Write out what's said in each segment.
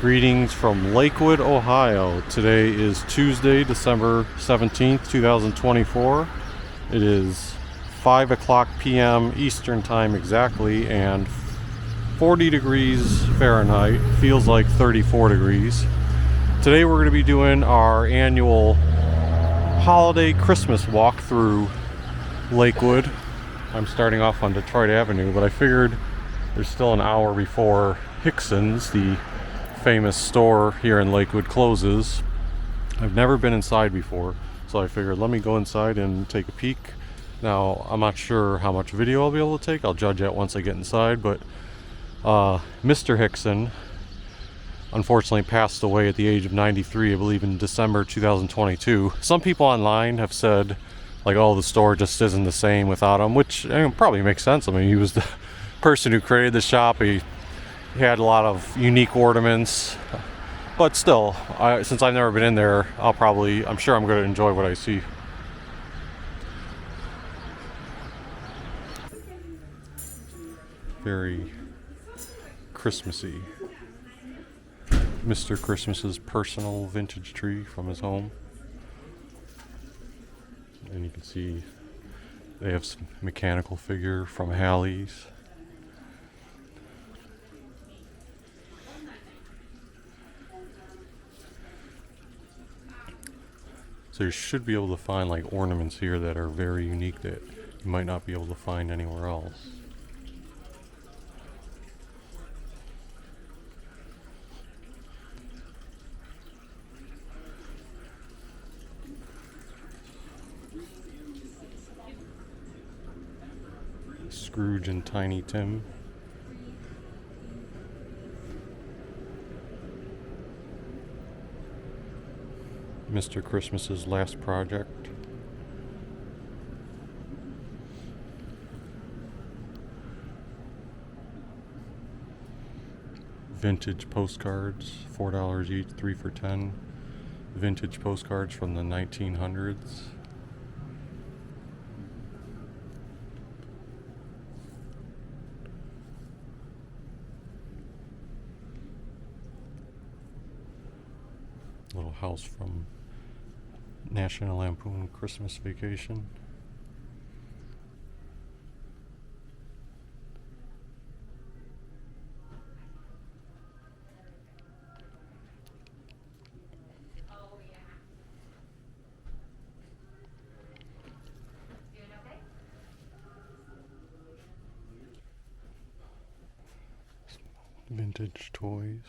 Greetings from Lakewood, Ohio. Today is Tuesday, December 17th, 2024. It is 5 o'clock p.m. Eastern Time exactly, and 40 degrees Fahrenheit. Feels like 34 degrees. Today we're going to be doing our annual holiday Christmas walk through Lakewood. I'm starting off on Detroit Avenue, but I figured there's still an hour before Hixson's, the famous store here in Lakewood, closes. I've never been inside before, so I figured let me go inside and take a peek. Now, I'm not sure how much video I'll be able to take. I'll judge that once I get inside, but Mr. Hixson unfortunately passed away at the age of 93, I believe in December 2022. Some people online have said, like, oh, the store just isn't the same without him, which probably makes sense. I mean, he was the person who created the shop. He had a lot of unique ornaments, but still, since I've never been in there, I'm sure I'm going to enjoy what I see. Very Christmassy. Mr. Christmas's personal vintage tree from his home. And you can see they have some mechanical figure from Halley's. So you should be able to find like ornaments here that are very unique that you might not be able to find anywhere else. Scrooge and Tiny Tim. Mr. Christmas's last project. Vintage postcards, $4 each, 3 for $10. Vintage postcards from the 1900s. Little house from National Lampoon Christmas Vacation. Vintage toys.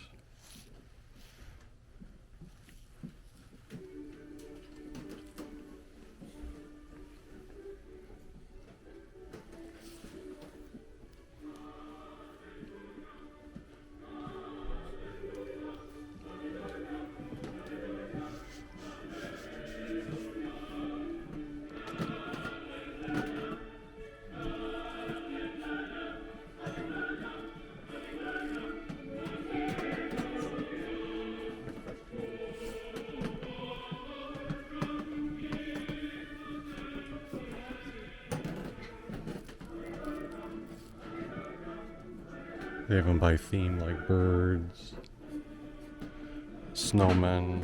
They have them by theme, like birds, snowmen.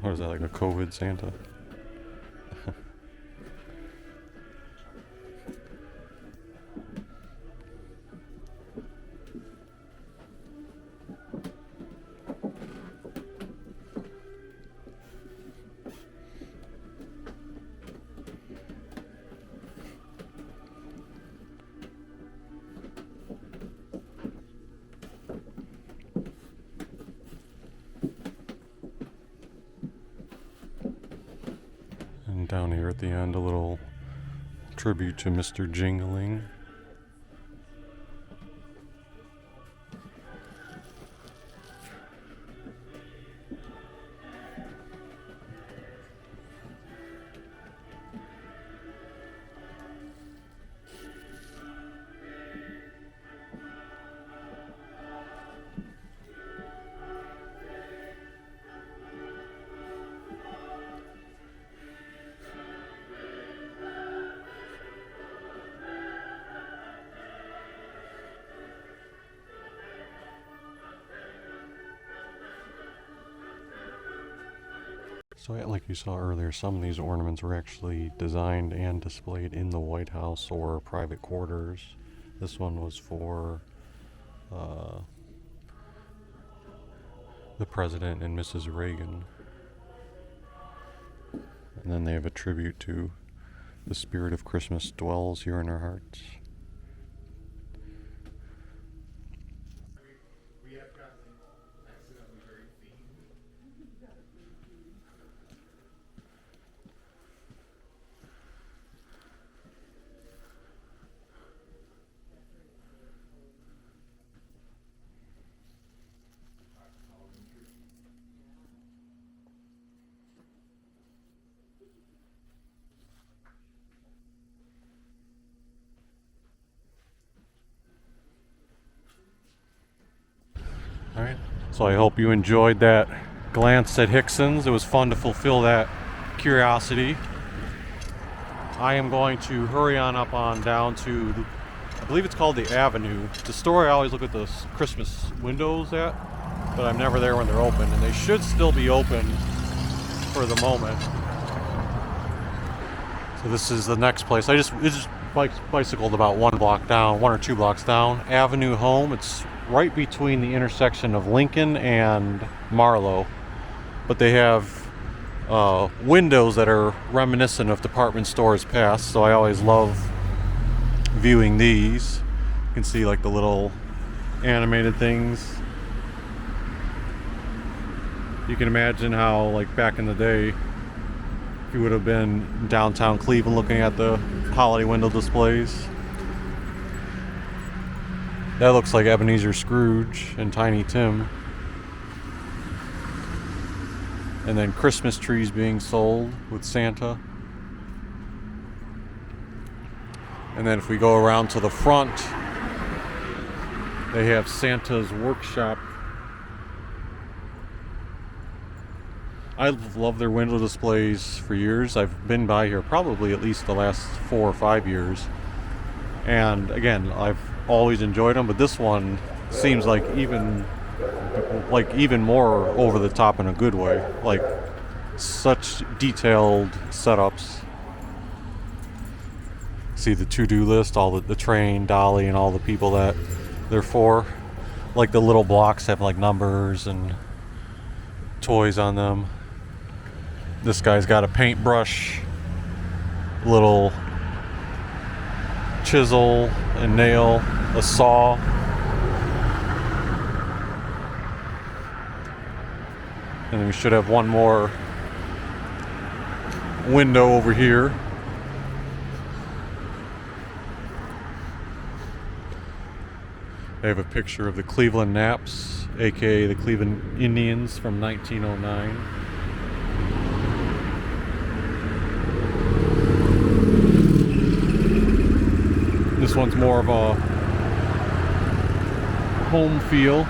What is that, like a COVID Santa? And down here at the end, a little tribute to Mr. Jingling. So like you saw earlier, some of these ornaments were actually designed and displayed in the White House or private quarters. This one was for the President and Mrs. Reagan. And then they have a tribute to the spirit of Christmas dwells here in our hearts. Alright, so I hope you enjoyed that glance at Hixson's. It was fun to fulfill that curiosity. I am going to hurry on up on down to, I believe it's called the Avenue. The store I always look at the Christmas windows at, but I'm never there when they're open, and they should still be open for the moment. So this is the next place. I just bicycled about one or two blocks down. Avenue Home. It's right between the intersection of Lincoln and Marlowe, but they have windows that are reminiscent of department stores past, so I always love viewing these. You can see like the little animated things. You can imagine how, like, back in the day, if you would have been downtown Cleveland looking at the holiday window displays. That looks like Ebenezer Scrooge and Tiny Tim. And then Christmas trees being sold with Santa. And then if we go around to the front, they have Santa's workshop. I've loved their window displays for years. I've been by here probably at least the last 4 or 5 years. And again, I've always enjoyed them, but this one seems like even more over the top in a good way. Like, such detailed setups. See the to-do list, all the train, Dolly, and all the people that they're for. Like the little blocks have like numbers and toys on them. This guy's got a paintbrush, little chisel and nail, a saw. And then we should have one more window over here. I have a picture of the Cleveland Naps, aka the Cleveland Indians from 1909. This one's more of a home feel.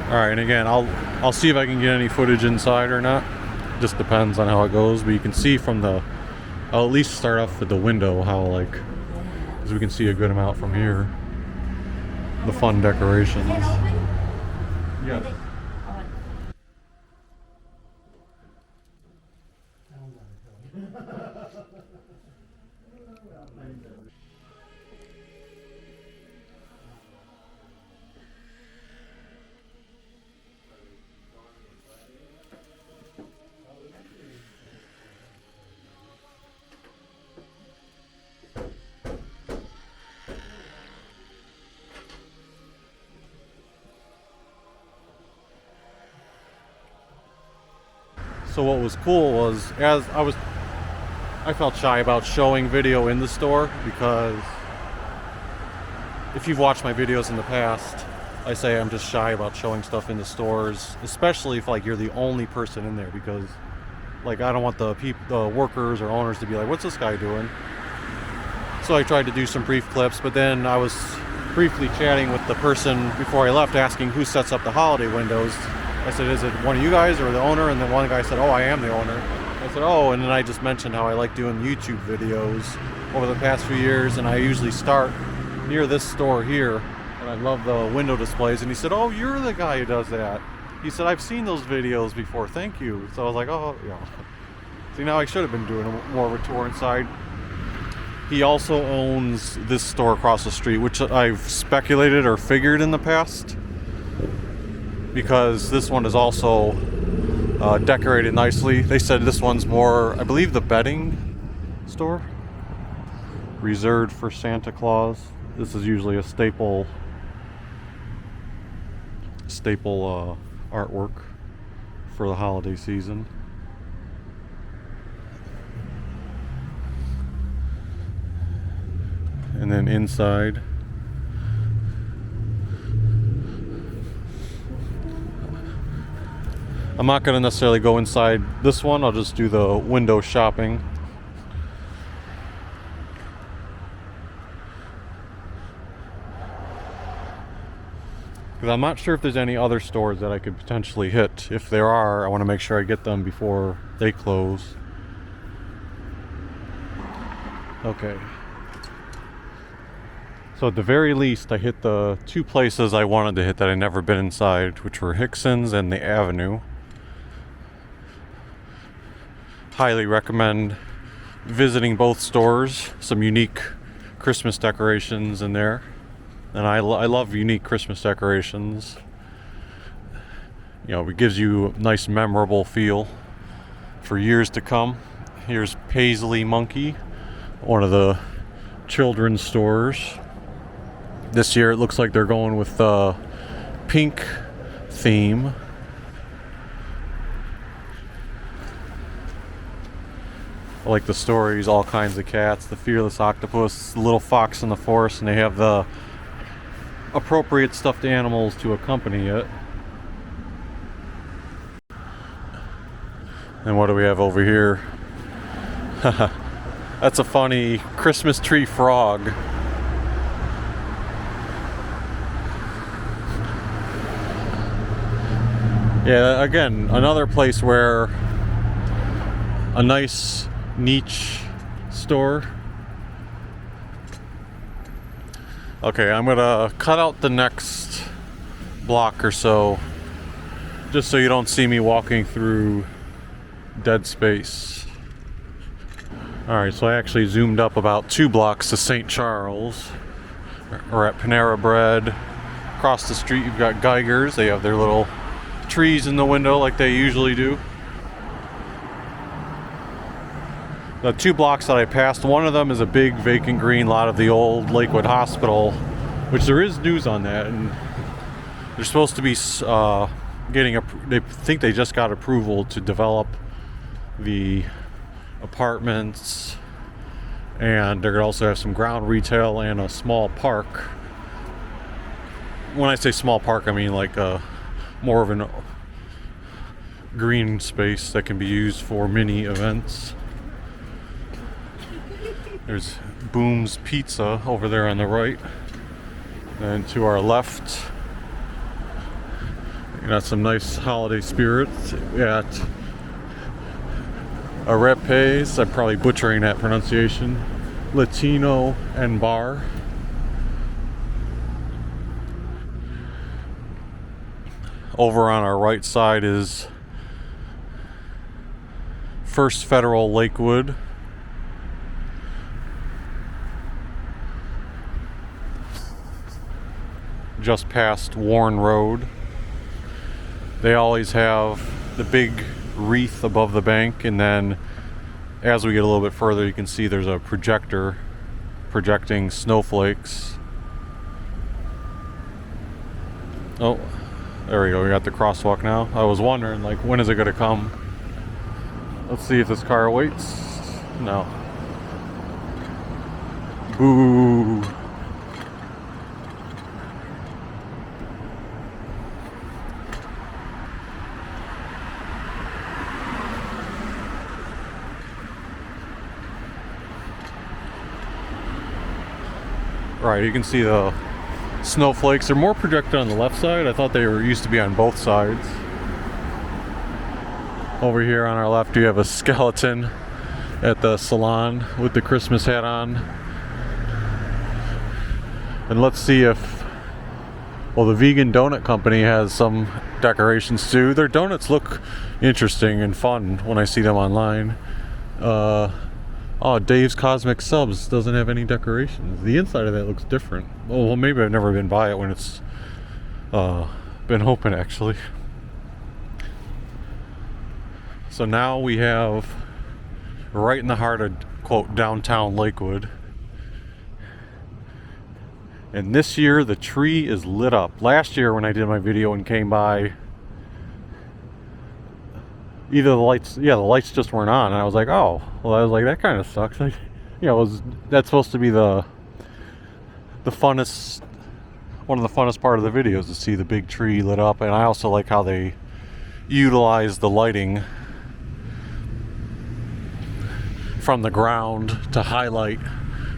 Alright, and again, I'll see if I can get any footage inside or not. Just depends on how it goes, but you can see from I'll at least start off with the window how, like, because we can see a good amount from here. The fun decorations. Yes. So what was cool was, as I felt shy about showing video in the store, because if you've watched my videos in the past, I say I'm just shy about showing stuff in the stores, especially if, like, you're the only person in there, because, like, I don't want the workers or owners to be like, what's this guy doing? So I tried to do some brief clips, but then I was briefly chatting with the person before I left, asking who sets up the holiday windows. I said, is it one of you guys or the owner? And then one guy said, oh, I am the owner. I said, oh, and then I just mentioned how I like doing YouTube videos over the past few years, and I usually start near this store here, and I love the window displays. And he said, oh, you're the guy who does that. He said, I've seen those videos before, thank you. So I was like, oh, yeah. See, now I should have been doing more of a tour inside. He also owns this store across the street, which I've speculated or figured in the past, because this one is also decorated nicely. They said this one's more, I believe, the bedding store, reserved for Santa Claus. This is usually a staple artwork for the holiday season. And then inside, I'm not going to necessarily go inside this one. I'll just do the window shopping. Because I'm not sure if there's any other stores that I could potentially hit. If there are, I want to make sure I get them before they close. Okay. So at the very least, I hit the two places I wanted to hit that I'd never been inside, which were Hixson's and the Avenue. Highly recommend visiting both stores. Some unique Christmas decorations in there. And I love unique Christmas decorations. You know, it gives you a nice memorable feel for years to come. Here's Paisley Monkey, one of the children's stores. This year it looks like they're going with the pink theme. I like the stories, all kinds of cats, the fearless octopus, the little fox in the forest, and they have the appropriate stuffed animals to accompany it. And what do we have over here? That's a funny Christmas tree frog. Yeah, again, another place where a nice niche store. Okay, I'm gonna cut out the next block or so, just so you don't see me walking through dead space. Alright, so I actually zoomed up about 2 blocks to St. Charles. We're at Panera Bread. Across the street you've got Geiger's. They have their little trees in the window like they usually do. The 2 blocks that I passed, one of them is a big vacant green lot of the old Lakewood Hospital, which there is news on that, and they're supposed to be they think they just got approval to develop the apartments, and they're gonna also have some ground retail and a small park. When I say small park, I mean like more of a green space that can be used for mini events. There's Boom's Pizza over there on the right. And to our left, you got some nice holiday spirits at Arepes. I'm probably butchering that pronunciation. Latino and Bar. Over on our right side is First Federal Lakewood. Just past Warren Road. They always have the big wreath above the bank, and then as we get a little bit further you can see there's a projector projecting snowflakes. Oh, there we go, we got the crosswalk now. I was wondering, like, when is it gonna come? Let's see if this car waits. No. Boo. Right, you can see the snowflakes. They're more projected on the left side. I thought they used to be on both sides. Over here on our left, you have a skeleton at the salon with the Christmas hat on. And let's see if Well, the vegan donut company has some decorations too. Their donuts look interesting and fun when I see them online. Oh, Dave's Cosmic Subs doesn't have any decorations. The inside of that looks different. Oh, well, maybe I've never been by it when it's been open, actually. So now we have, right in the heart of, quote, downtown Lakewood. And this year the tree is lit up. Last year when I did my video and came by, either the lights just weren't on, and I was like, oh, well, I was like, that kind of sucks. Like, you know, that's supposed to be the funnest, one of the funnest part of the videos, to see the big tree lit up. And I also like how they utilize the lighting from the ground to highlight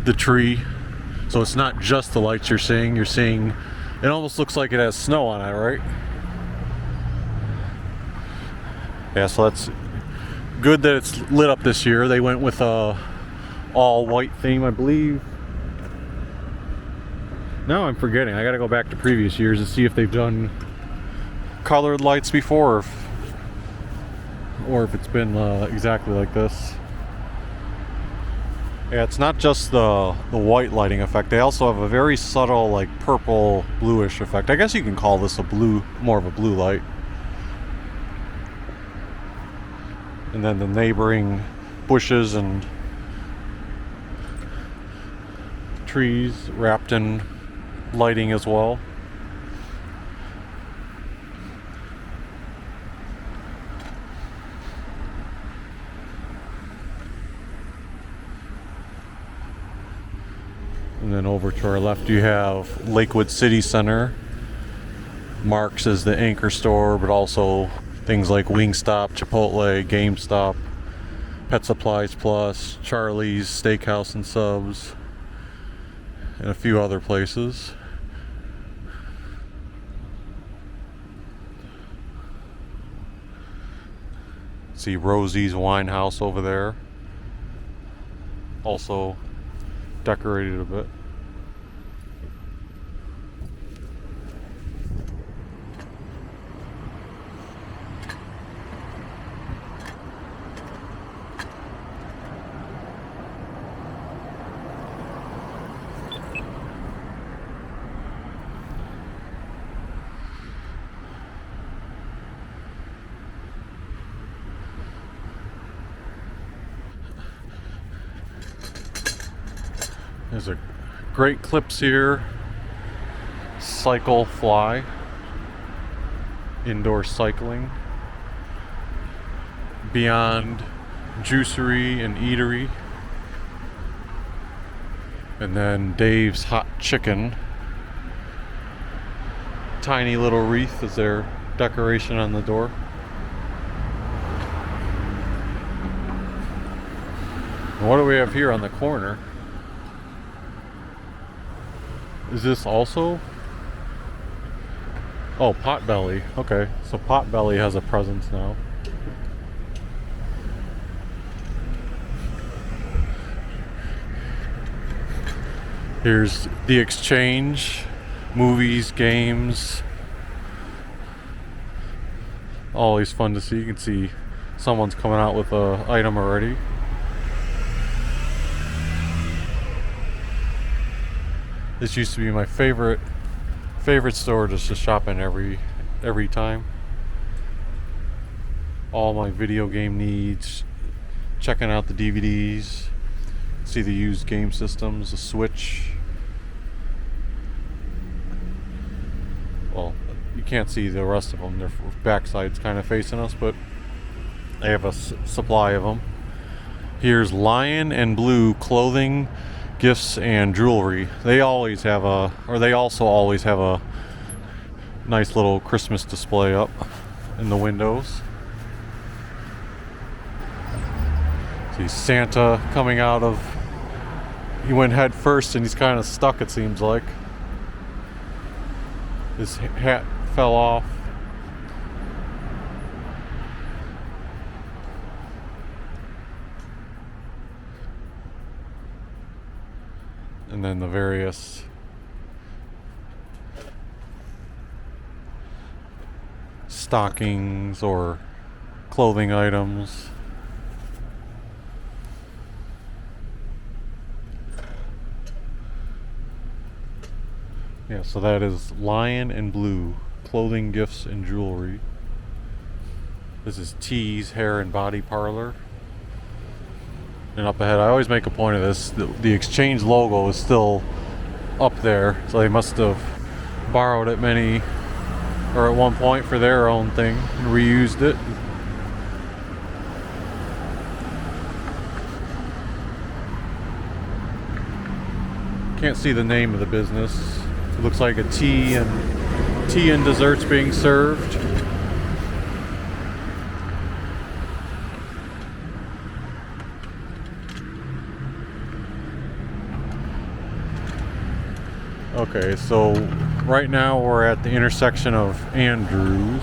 the tree. So it's not just the lights you're seeing, it almost looks like it has snow on it, right? Yeah, so that's good that it's lit up this year. They went with a all white theme, I believe. Now I'm forgetting. I gotta go back to previous years and see if they've done colored lights before, or if it's been exactly like this. Yeah, it's not just the white lighting effect. They also have a very subtle, like, purple bluish effect. I guess you can call this more of a blue light. And then the neighboring bushes and trees wrapped in lighting as well. And then over to our left you have Lakewood City Center. Marks as the anchor store, but also things like Wingstop, Chipotle, GameStop, Pet Supplies Plus, Charlie's Steakhouse and Subs, and a few other places. See Rosie's Wine House over there. Also decorated a bit. There's a great clips here. Cycle Fly. Indoor cycling. Beyond Juicery and Eatery. And then Dave's Hot Chicken. Tiny little wreath is their decoration on the door. And what do we have here on the corner? Is this also? Oh, Potbelly. Okay, so Potbelly has a presence now. Here's The Exchange, movies, games. Always fun to see. You can see someone's coming out with an item already. This used to be my favorite store just to shop in every time. All my video game needs, checking out the DVDs, see the used game systems, the Switch. Well, you can't see the rest of them. Their backside's kind of facing us, but they have a supply of them. Here's Lion and Blue clothing, gifts, and jewelry. They also always have a nice little Christmas display up in the windows. See Santa coming out of, he went head first and he's kind of stuck, it seems like. His hat fell off. And then the various stockings or clothing items. Yeah, so that is Lion and Blue, clothing, gifts, and jewelry. This is T's Hair and Body Parlor. And up ahead, I always make a point of this, the Exchange logo is still up there, so they must have borrowed it at one point for their own thing and reused it. Can't see the name of the business. It looks like a tea and desserts being served. Okay, so right now we're at the intersection of Andrews.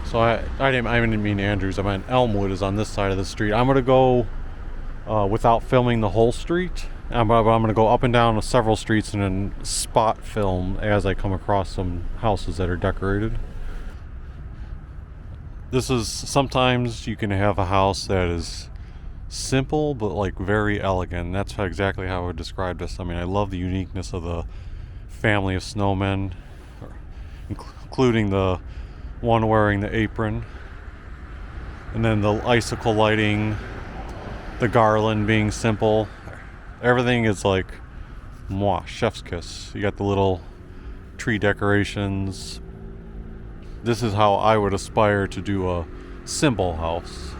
So I didn't mean Andrews, I meant Elmwood is on this side of the street. I'm gonna go without filming the whole street. I'm gonna go up and down several streets and then spot film as I come across some houses that are decorated. This is, sometimes you can have a house that is simple but like very elegant. That's exactly how I would describe this. I mean, I love the uniqueness of the family of snowmen, including the one wearing the apron, and then the icicle lighting, the garland being simple. Everything is like chef's kiss. You got the little tree decorations. This is how I would aspire to do a simple house.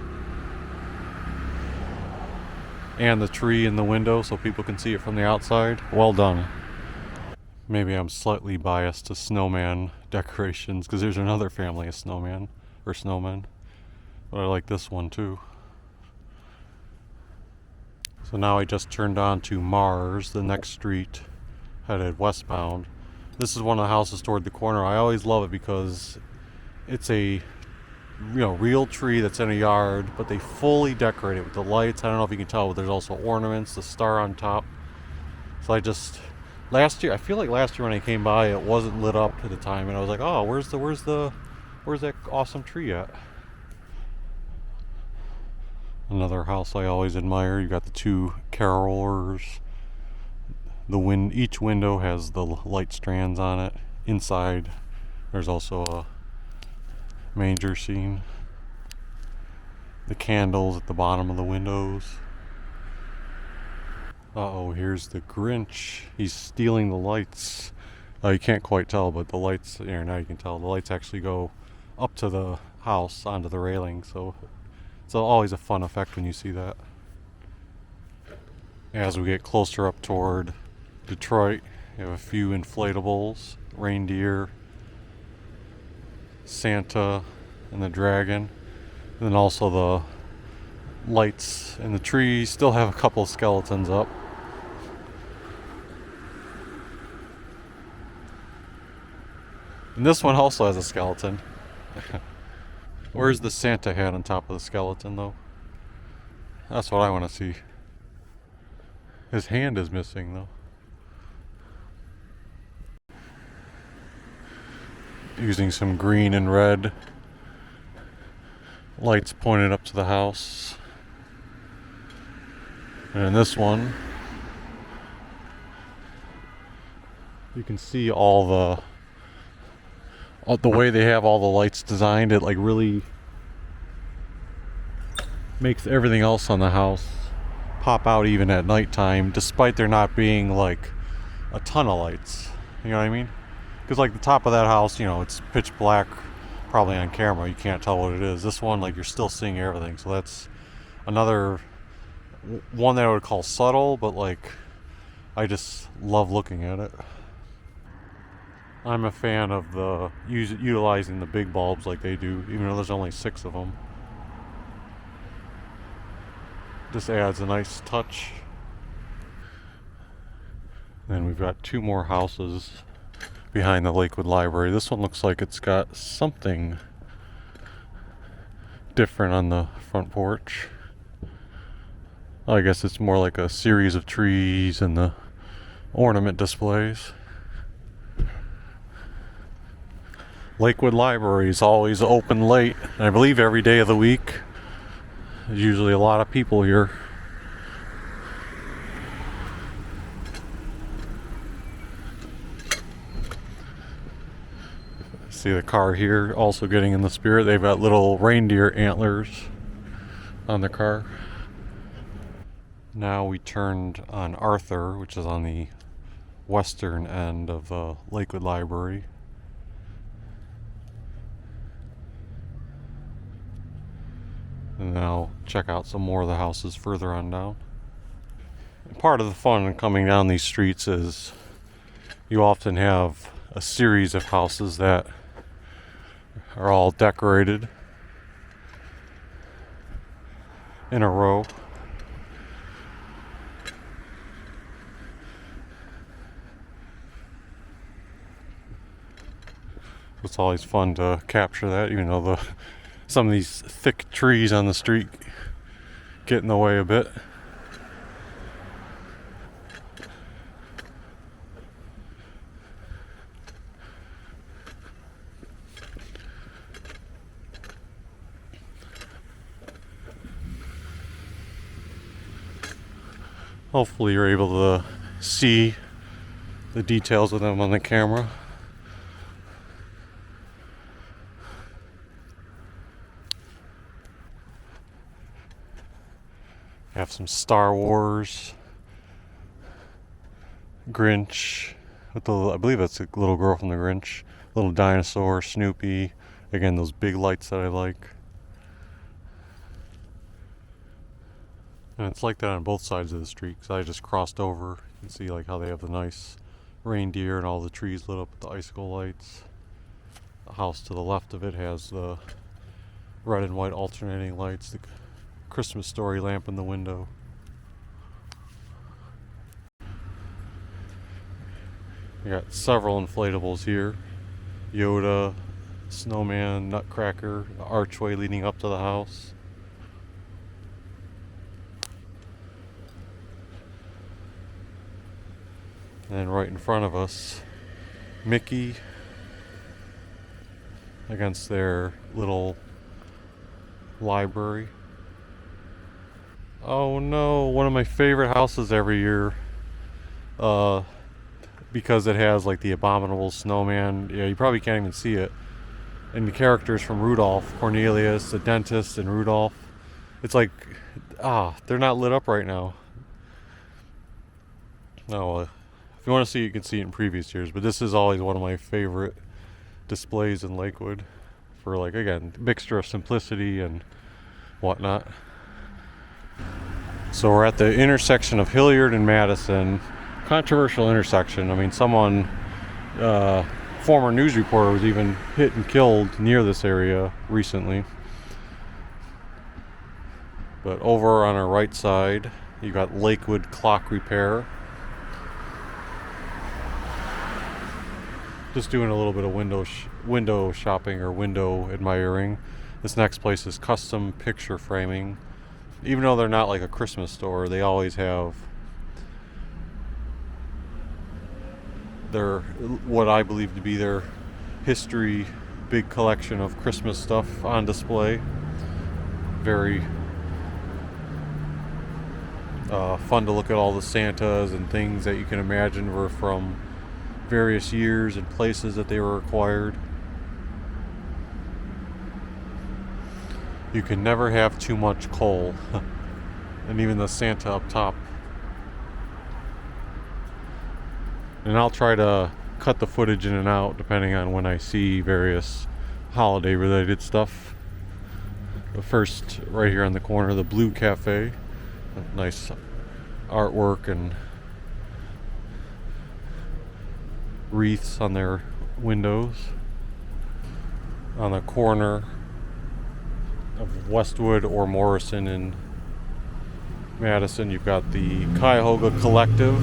And the tree in the window so people can see it from the outside. Well done. Maybe I'm slightly biased to snowman decorations because there's another family of snowmen. But I like this one too. So now I just turned on to Mars, the next street, headed westbound. This is one of the houses toward the corner. I always love it because it's a real tree that's in a yard, but they fully decorate it with the lights. I don't know if you can tell, but there's also ornaments, the star on top. So I feel like last year when I came by, it wasn't lit up at the time, and I was like, oh, where's that awesome tree at? Another house I always admire. You got the two carolers. Each window has the light strands on it. Inside, there's also a manger scene. The candles at the bottom of the windows. Uh-oh, here's the Grinch. He's stealing the lights. You can't quite tell, but the lights, now you can tell, the lights actually go up to the house, onto the railing, so it's always a fun effect when you see that. As we get closer up toward Detroit, you have a few inflatables, reindeer, Santa, and the dragon. And then also the lights and the trees still have a couple of skeletons up. And this one also has a skeleton. Where's the Santa hat on top of the skeleton though? That's what I want to see. His hand is missing though. Using some green and red lights pointed up to the house. And in this one, you can see all the way they have all the lights designed. It like really makes everything else on the house pop out even at nighttime, despite there not being like a ton of lights. You know what I mean? Because like the top of that house, it's pitch black, probably on camera. You can't tell what it is. This one, like, you're still seeing everything. So that's another one that I would call subtle, but like I just love looking at it. I'm a fan of utilizing the big bulbs like they do, even though there's only 6 of them. Just adds a nice touch. Then we've got 2 more houses behind the Lakewood Library. This one looks like it's got something different on the front porch. I guess it's more like a series of trees and the ornament displays. Lakewood Library is always open late, and I believe every day of the week. There's usually a lot of people here. See the car here also getting in the spirit. They've got little reindeer antlers on the car. Now we turned on Arthur, which is on the western end of the Lakewood Library. And now check out some more of the houses further on down. And part of the fun coming down these streets is you often have a series of houses that are all decorated in a row. It's always fun to capture that, even though some of these thick trees on the street get in the way a bit. Hopefully you're able to see the details of them on the camera. Have some Star Wars, Grinch, with the, I believe that's a little girl from the Grinch, little dinosaur, Snoopy. Again, those big lights that I like. And it's like that on both sides of the street, because I just crossed over. You can see like how they have the nice reindeer and all the trees lit up with the icicle lights. The house to the left of it has the red and white alternating lights, the Christmas story lamp in the window. We got several inflatables here. Yoda, snowman, nutcracker, the archway leading up to the house. And right in front of us, Mickey against their little library. Oh no, one of my favorite houses every year, because it has like the abominable snowman. Yeah, you probably can't even see it. And the characters from Rudolph, Cornelius, the dentist, and Rudolph. It's like, they're not lit up right now. No, if you want to see it, you can see it in previous years. But this is always one of my favorite displays in Lakewood for, like, again, mixture of simplicity and whatnot. So we're at the intersection of Hilliard and Madison. Controversial intersection. I mean, someone, former news reporter, was even hit and killed near this area recently. But over on our right side, you got Lakewood Clock Repair. Just doing a little bit of window shopping or window admiring. This next place is Custom Picture Framing. Even though they're not like a Christmas store, they always have their, what I believe to be their history, big collection of Christmas stuff on display. Very fun to look at all the Santas and things that you can imagine were from various years and places that they were acquired. You can never have too much coal. And even the Santa up top. And I'll try to cut the footage in and out depending on when I see various holiday related stuff. But first, right here on the corner, the Blue Cafe. Nice artwork and wreaths on their windows. On the corner of Westwood or Morrison in Madison, you've got the Cuyahoga Collective.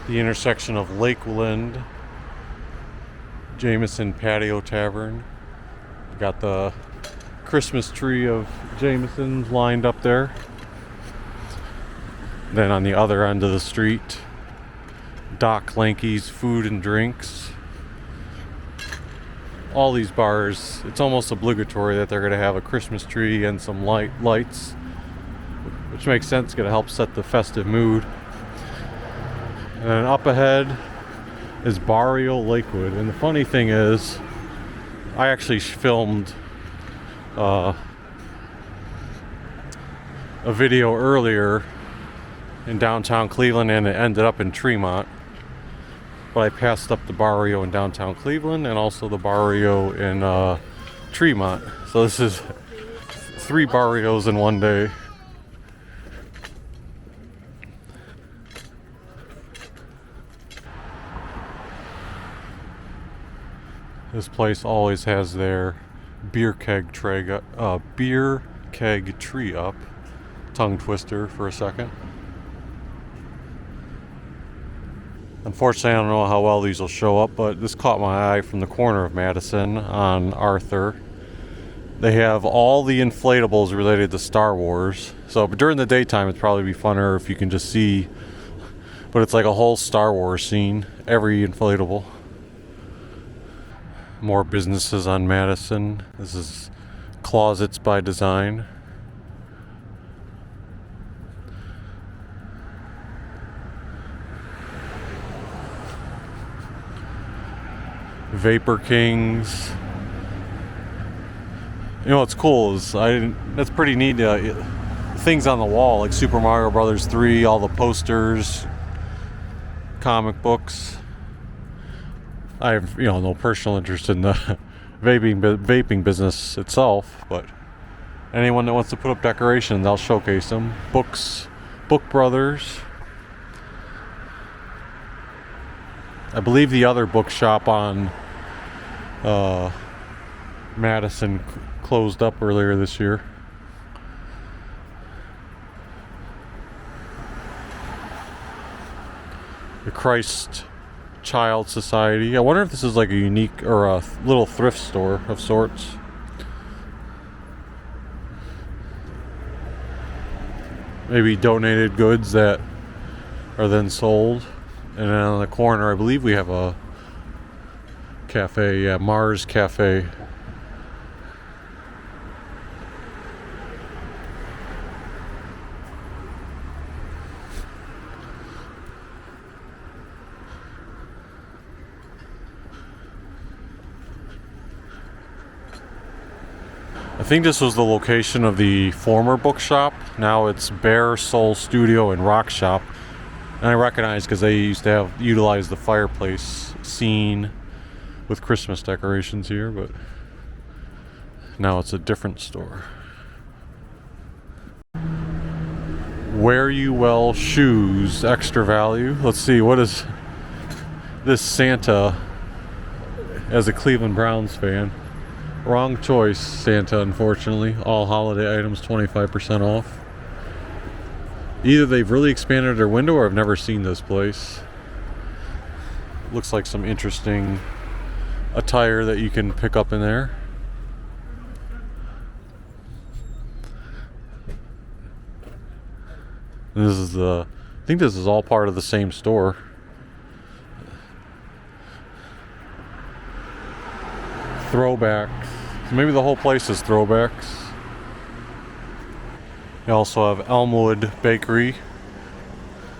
The intersection of Lakeland, Jameson Patio Tavern. You've got the Christmas tree of Jameson's lined up there. Then on the other end of the street, Doc Lanky's Food and Drinks. All these bars, it's almost obligatory that they're going to have a Christmas tree and some lights, which makes sense, going to help set the festive mood. And then up ahead is Barrio Lakewood. And the funny thing is, I actually filmed a video earlier in downtown Cleveland, and it ended up in Tremont. But I passed up the Barrio in downtown Cleveland and also the Barrio in Tremont. So this is 3 barrios in one day. This place always has their beer keg tree up. Tongue twister for a second. Unfortunately, I don't know how well these will show up, but this caught my eye from the corner of Madison on Arthur. They have all the inflatables related to Star Wars. So but during the daytime, it'd probably be funner if you can just see, but it's like a whole Star Wars scene, every inflatable. More businesses on Madison. This is Closets by Design. Vapor Kings. You know what's cool is that's pretty neat. Things on the wall like Super Mario Brothers 3, all the posters, comic books. I have no personal interest in the vaping business itself, but anyone that wants to put up decorations, I'll showcase them. Books, Book Brothers. I believe the other bookshop on Madison closed up earlier this year. The Christ Child Society. I wonder if this is like a unique or a little thrift store of sorts. Maybe donated goods that are then sold. And then on the corner, I believe we have a cafe, Mars Cafe. I think this was the location of the former bookshop. Now it's Bear Soul Studio and Rock Shop. And I recognize because they used to utilize the fireplace scene with Christmas decorations here, but now it's a different store. Wear You Well Shoes, extra value. Let's see, what is this Santa as a Cleveland Browns fan? Wrong choice, Santa, unfortunately. All holiday items 25% off. Either they've really expanded their window or I've never seen this place. Looks like some interesting attire that you can pick up in there. And this is I think this is all part of the same store. Throwbacks. So maybe the whole place is throwbacks. You also have Elmwood Bakery.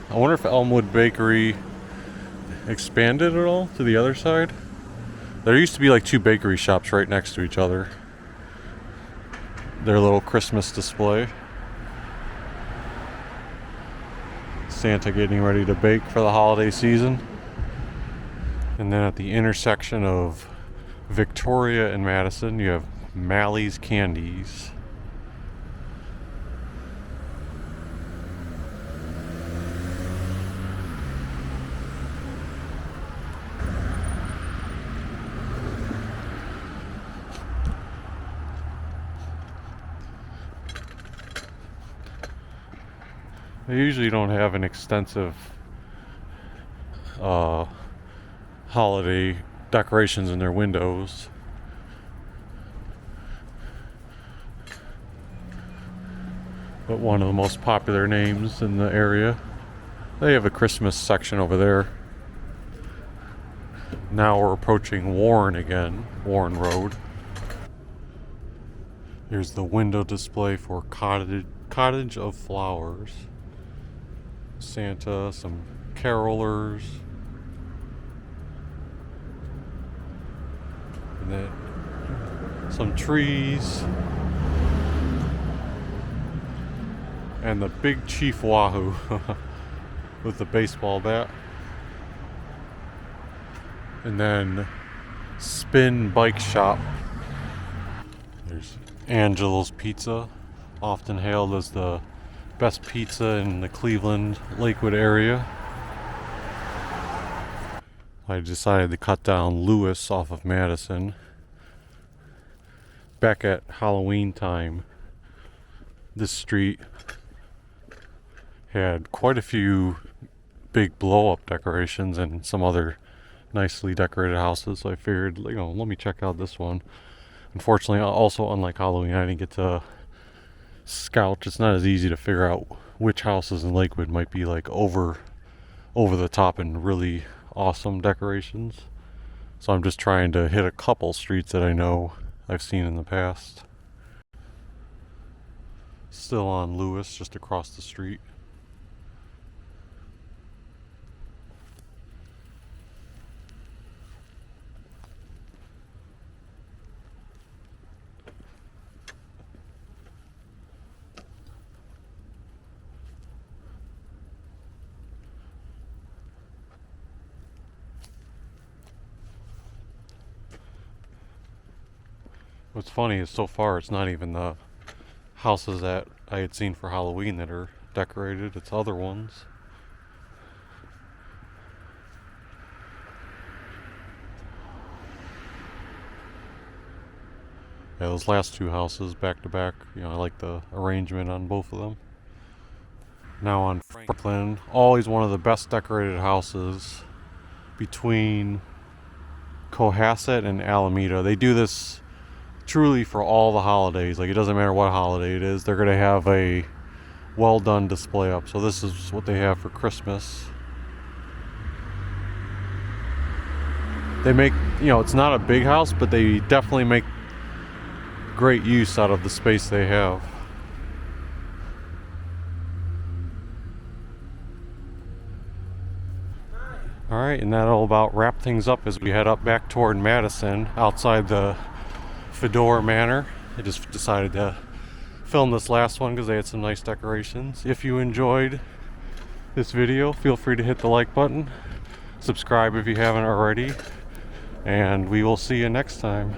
I wonder if Elmwood Bakery expanded at all to the other side. There used to be like 2 bakery shops right next to each other. Their little Christmas display. Santa getting ready to bake for the holiday season. And then at the intersection of Victoria and Madison, you have Mally's Candies. They usually don't have an extensive holiday decorations in their windows. but one of the most popular names in the area. They have a Christmas section over there. Now we're approaching Warren again, Warren Road. Here's the window display for Cottage of Flowers. Santa, some carolers, and then some trees, and the big Chief Wahoo with the baseball bat. And then Spin Bike Shop. There's Angelo's Pizza, often hailed as the best pizza in the Cleveland, Lakewood area. I decided to cut down Lewis off of Madison. Back at Halloween time, this street had quite a few big blow-up decorations and some other nicely decorated houses, so I figured, let me check out this one. Unfortunately, also unlike Halloween, I didn't get to scout. It's not as easy to figure out which houses in Lakewood might be like over the top and really awesome decorations. So I'm just trying to hit a couple streets that I know I've seen in the past. Still on Lewis, just across the street. What's funny is so far it's not even the houses that I had seen for Halloween that are decorated, it's other ones. Yeah, those last two houses back to back, I like the arrangement on both of them. Now on Franklin, always one of the best decorated houses between Cohasset and Alameda. They do this truly for all the holidays. Like, it doesn't matter what holiday it is, they're going to have a well done display up. So this is what they have for Christmas. They make, it's not a big house, but they definitely make great use out of the space they have. Alright, and that'll about wrap things up as we head up back toward Madison, outside the Fedora Manor. I just decided to film this last one because they had some nice decorations. If you enjoyed this video, feel free to hit the like button, subscribe if you haven't already, and we will see you next time.